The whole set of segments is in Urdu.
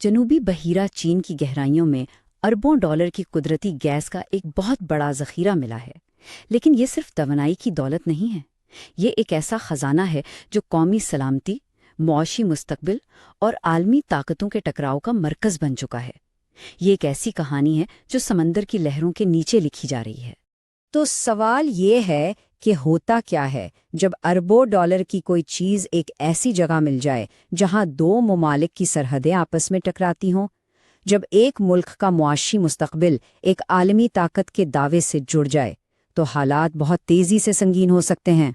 جنوبی بحیرہ چین کی گہرائیوں میں اربوں ڈالر کی قدرتی گیس کا ایک بہت بڑا ذخیرہ ملا ہے، لیکن یہ صرف توانائی کی دولت نہیں ہے۔ یہ ایک ایسا خزانہ ہے جو قومی سلامتی، معاشی مستقبل اور عالمی طاقتوں کے ٹکراؤ کا مرکز بن چکا ہے۔ یہ ایک ایسی کہانی ہے جو سمندر کی لہروں کے نیچے لکھی جا رہی ہے۔ تو سوال یہ ہے کہ ہوتا کیا ہے جب اربوں ڈالر کی کوئی چیز ایک ایسی جگہ مل جائے جہاں دو ممالک کی سرحدیں آپس میں ٹکراتی ہوں؟ جب ایک ملک کا معاشی مستقبل ایک عالمی طاقت کے دعوے سے جڑ جائے تو حالات بہت تیزی سے سنگین ہو سکتے ہیں۔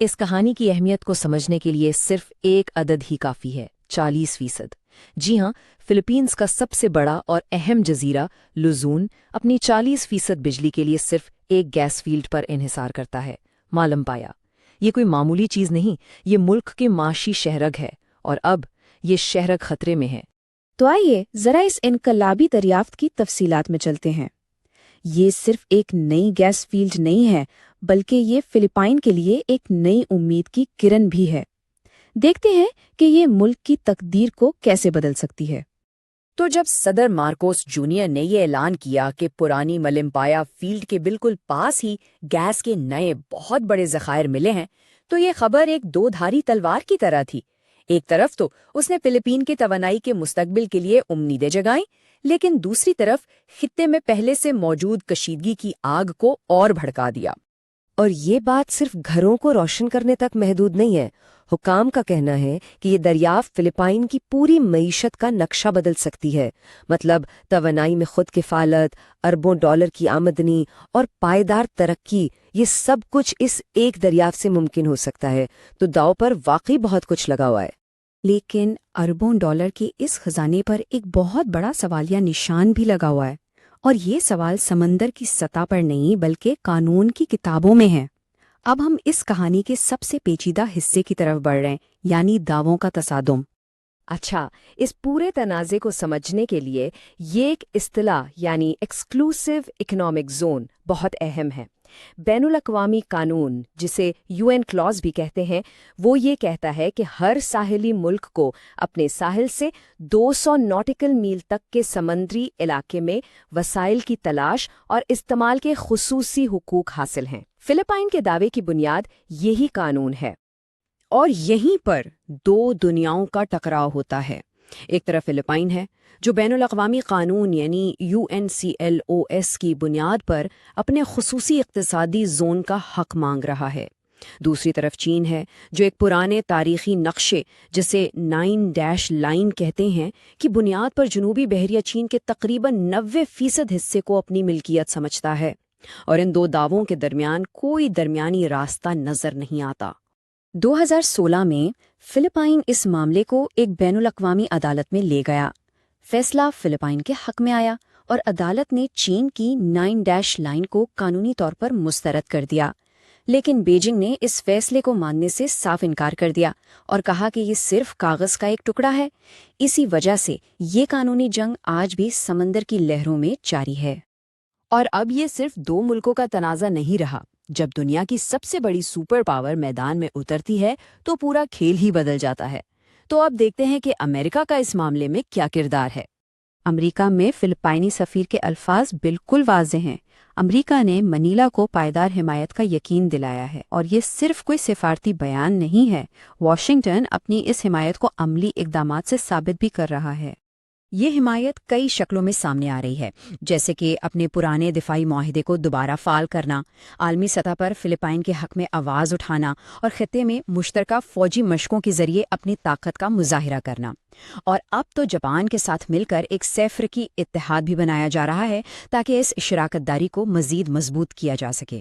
اس کہانی کی اہمیت کو سمجھنے کے لیے صرف ایک عدد ہی کافی ہے، 40%۔ جی ہاں، فلپینز کا سب سے بڑا اور اہم جزیرہ لوزون اپنی 40% بجلی کے لیے صرف ایک گیس فیلڈ پر انحصار کرتا ہے، مالمپایا۔ یہ کوئی معمولی چیز نہیں، یہ ملک کے معاشی شہرگ ہے، اور اب یہ شہرگ خطرے میں ہے۔ تو آئیے ذرا اس انقلابی دریافت کی تفصیلات میں چلتے ہیں۔ یہ صرف ایک نئی گیس فیلڈ نہیں ہے، بلکہ یہ فلپائن کے لیے ایک نئی امید کی کرن بھی ہے۔ دیکھتے ہیں کہ یہ ملک کی تقدیر کو کیسے بدل سکتی ہے۔ تو جب صدر مارکوس جونیئر نے یہ اعلان کیا کہ پرانی ملمپایا فیلڈ کے بالکل پاس ہی گیس کے نئے بہت بڑے ذخائر ملے ہیں، تو یہ خبر ایک دو دھاری تلوار کی طرح تھی۔ ایک طرف تو اس نے فلپین کے توانائی کے مستقبل کے لیے امیدیں جگائیں، لیکن دوسری طرف خطے میں پہلے سے موجود کشیدگی کی آگ کو اور بھڑکا دیا۔ اور یہ بات صرف گھروں کو روشن کرنے تک محدود نہیں ہے۔ حکام کا کہنا ہے کہ یہ دریافت فلپائن کی پوری معیشت کا نقشہ بدل سکتی ہے۔ مطلب توانائی میں خود کفالت، اربوں ڈالر کی آمدنی اور پائیدار ترقی، یہ سب کچھ اس ایک دریافت سے ممکن ہو سکتا ہے۔ تو داؤ پر واقعی بہت کچھ لگا ہوا ہے۔ لیکن اربوں ڈالر کے اس خزانے پر ایک بہت بڑا سوالیہ نشان بھی لگا ہوا ہے، اور یہ سوال سمندر کی سطح پر نہیں بلکہ قانون کی کتابوں میں ہے۔ اب ہم اس کہانی کے سب سے پیچیدہ حصے کی طرف بڑھ رہے ہیں، یعنی دعووں کا تصادم۔ اچھا، اس پورے تنازع کو سمجھنے کے لیے یہ ایک اصطلاح یعنی ایکسکلوسیو اکنامک زون بہت اہم ہے۔ بین الاقوامی قانون، جسے UN کلاز بھی کہتے ہیں، وہ یہ کہتا ہے کہ ہر ساحلی ملک کو اپنے ساحل سے 200 ناٹیکل میل تک کے سمندری علاقے میں وسائل کی تلاش اور استعمال کے خصوصی حقوق حاصل ہیں۔ فلپائن کے دعوے کی بنیاد یہی قانون ہے۔ اور یہیں پر دو دنیاؤں کا ٹکراؤ ہوتا ہے۔ ایک طرف فلپائن ہے جو بین الاقوامی قانون یعنی UNCLOS کی بنیاد پر اپنے خصوصی اقتصادی زون کا حق مانگ رہا ہے۔ دوسری طرف چین ہے جو ایک پرانے تاریخی نقشے جسے 9 لائن کہتے ہیں کی بنیاد پر جنوبی بحیرہ چین کے تقریباً 90% حصے کو اپنی ملکیت سمجھتا ہے، اور ان دو دعووں کے درمیان کوئی درمیانی راستہ نظر نہیں آتا۔ 2016 میں فلپائن اس معاملے کو ایک بین الاقوامی عدالت میں لے گیا۔ فیصلہ فلپائن کے حق میں آیا اور عدالت نے چین کی 9 لائن کو قانونی طور پر مسترد کر دیا، لیکن بیجنگ نے اس فیصلے کو ماننے سے صاف انکار کر دیا اور کہا کہ یہ صرف کاغذ کا ایک ٹکڑا ہے۔ اسی وجہ سے یہ قانونی جنگ آج بھی سمندر کی لہروں میں جاری ہے۔ اور اب یہ صرف دو ملکوں کا تنازع نہیں رہا۔ جب دنیا کی سب سے بڑی سپر پاور میدان میں اترتی ہے تو پورا کھیل ہی بدل جاتا ہے۔ تو اب دیکھتے ہیں کہ امریکہ کا اس معاملے میں کیا کردار ہے۔ امریکہ میں فلپائنی سفیر کے الفاظ بالکل واضح ہیں۔ امریکہ نے منیلا کو پائیدار حمایت کا یقین دلایا ہے، اور یہ صرف کوئی سفارتی بیان نہیں ہے۔ واشنگٹن اپنی اس حمایت کو عملی اقدامات سے ثابت بھی کر رہا ہے۔ یہ حمایت کئی شکلوں میں سامنے آ رہی ہے، جیسے کہ اپنے پرانے دفاعی معاہدے کو دوبارہ فعال کرنا، عالمی سطح پر فلپائن کے حق میں آواز اٹھانا، اور خطے میں مشترکہ فوجی مشقوں کے ذریعے اپنی طاقت کا مظاہرہ کرنا۔ اور اب تو جاپان کے ساتھ مل کر ایک سہ فریقی اتحاد بھی بنایا جا رہا ہے تاکہ اس شراکت داری کو مزید مضبوط کیا جا سکے۔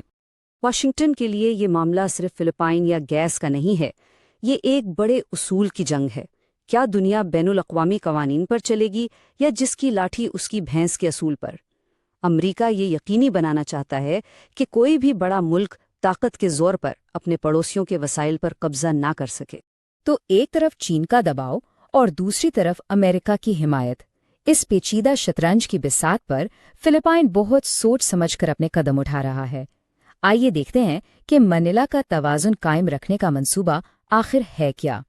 واشنگٹن کے لیے یہ معاملہ صرف فلپائن یا گیس کا نہیں ہے، یہ ایک بڑے اصول کی جنگ ہے۔ کیا دنیا بین الاقوامی قوانین پر چلے گی یا جس کی لاٹھی اس کی بھینس کے اصول پر؟ امریکہ یہ یقینی بنانا چاہتا ہے کہ کوئی بھی بڑا ملک طاقت کے زور پر اپنے پڑوسیوں کے وسائل پر قبضہ نہ کر سکے۔ تو ایک طرف چین کا دباؤ اور دوسری طرف امریکہ کی حمایت، اس پیچیدہ شطرنج کی بساط پر فلپائن بہت سوچ سمجھ کر اپنے قدم اٹھا رہا ہے۔ آئیے دیکھتے ہیں کہ منیلا کا توازن قائم رکھنے کا منصوبہ آخر ہے کیا۔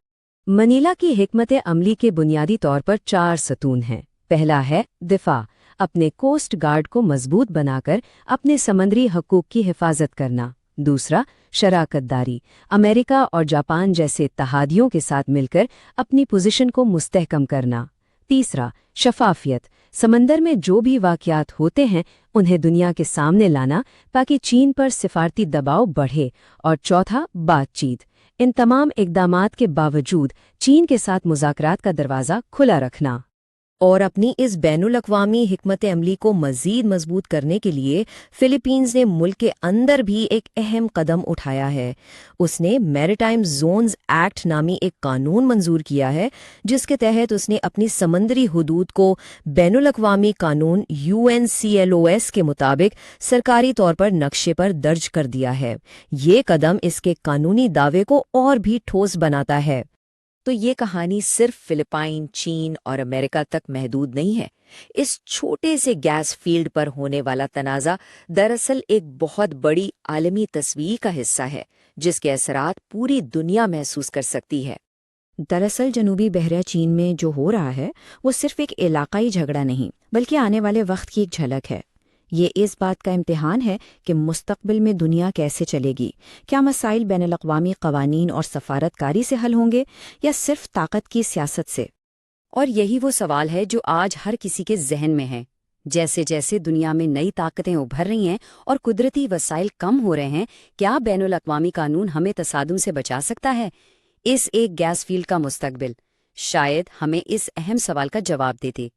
منیلا کی حکمت عملی کے بنیادی طور پر 4 ستون ہیں۔ پہلا ہے دفاع، اپنے کوسٹ گارڈ کو مضبوط بنا کر اپنے سمندری حقوق کی حفاظت کرنا۔ دوسرا، شراکت داری، امریکہ اور جاپان جیسے اتحادیوں کے ساتھ مل کر اپنی پوزیشن کو مستحکم کرنا۔ تیسرا، شفافیت، سمندر میں جو بھی واقعات ہوتے ہیں انہیں دنیا کے سامنے لانا تاکہ چین پر سفارتی دباؤ بڑھے۔ اور چوتھا، بات چیت، ان تمام اقدامات کے باوجود چین کے ساتھ مذاکرات کا دروازہ کھلا رکھنا۔ اور اپنی اس بین الاقوامی حکمت عملی کو مزید مضبوط کرنے کے لیے فلپائنز نے ملک کے اندر بھی ایک اہم قدم اٹھایا ہے۔ اس نے میریٹائم زونز ایکٹ نامی ایک قانون منظور کیا ہے، جس کے تحت اس نے اپنی سمندری حدود کو بین الاقوامی قانون UNCLOS کے مطابق سرکاری طور پر نقشے پر درج کر دیا ہے۔ یہ قدم اس کے قانونی دعوے کو اور بھی ٹھوس بناتا ہے۔ تو یہ کہانی صرف فلپائن، چین اور امریکہ تک محدود نہیں ہے۔ اس چھوٹے سے گیس فیلڈ پر ہونے والا تنازع دراصل ایک بہت بڑی عالمی تصویر کا حصہ ہے، جس کے اثرات پوری دنیا محسوس کر سکتی ہے۔ دراصل جنوبی بحیرہ چین میں جو ہو رہا ہے وہ صرف ایک علاقائی جھگڑا نہیں بلکہ آنے والے وقت کی ایک جھلک ہے۔ یہ اس بات کا امتحان ہے کہ مستقبل میں دنیا کیسے چلے گی۔ کیا مسائل بین الاقوامی قوانین اور سفارت کاری سے حل ہوں گے یا صرف طاقت کی سیاست سے؟ اور یہی وہ سوال ہے جو آج ہر کسی کے ذہن میں ہے۔ جیسے جیسے دنیا میں نئی طاقتیں ابھر رہی ہیں اور قدرتی وسائل کم ہو رہے ہیں، کیا بین الاقوامی قانون ہمیں تصادم سے بچا سکتا ہے؟ اس ایک گیس فیلڈ کا مستقبل شاید ہمیں اس اہم سوال کا جواب دے دے۔